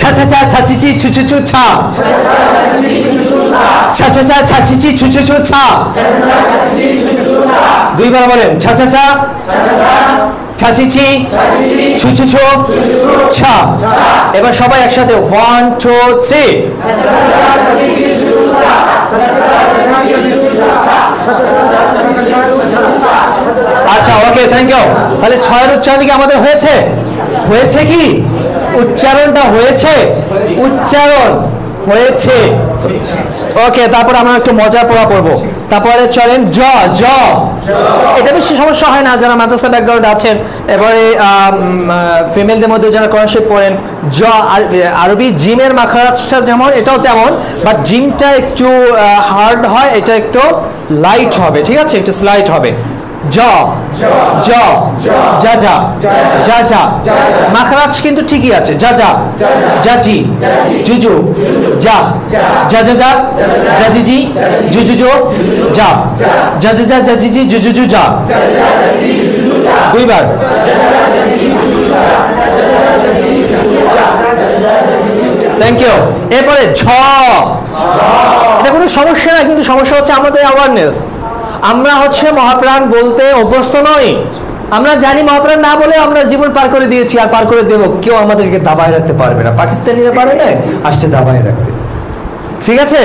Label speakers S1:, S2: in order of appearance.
S1: 차차차 차치치 추추추 차 차차차 차치치 추추추 차 দুইবার বলেন 차차차 차치치 추추추 차 এবার সবাই একসাথে 1 2 3 আচ্ছা ওকে থ্যাংক ইউ তাহলে 6 এর উচ্চারণ কি আমাদের হয়েছে হয়েছে কি উচ্চারণটা হয়েছে উচ্চারণ হয়েছে ওকে তারপর আমরা একটু মজার পড়া পড়বো তারপরে চলেন জ জ এটা বেশি সমস্যা হয় না যারা মাদ্রাসা ব্যাকগ্রাউন্ড আছেন এবারে ফিমেলদের মধ্যে যারা কোরআন শরীফ পড়েন জ আরবি জিমের মাখরাজটা যেমন এটাও তেমন বাট জিমটা একটু হার্ড হয় এটা একটু লাইট হবে ঠিক আছে একটু স্লাইট হবে জ জ যা যা যা যা মাখরাজ কিন্তু ঠিকই আছে যা যা জাজি জুজু যা যা যা যা জাজিজি জুজুজু যা যা যা যা জাজিজি জুজুজু যা দুইবার থ্যাংক ইউ এরপরে ঝ এটা কোনো সমস্যা না কিন্তু সমস্যা হচ্ছে আমাদের অ্যাওয়ারনেস আমরা হচ্ছে মহাপ্রাণ বলতে অভ্যস্ত নই আমরা জানি মহাপ্রাণ না বলে আমরা জীবন পার করে দিয়েছি আর পার করে দেব কেউ আমাদেরকে দাবায় রাখতে পারবে না পাকিস্তানিরা পারে না আসছে দাবায় রাখতে ঠিক আছে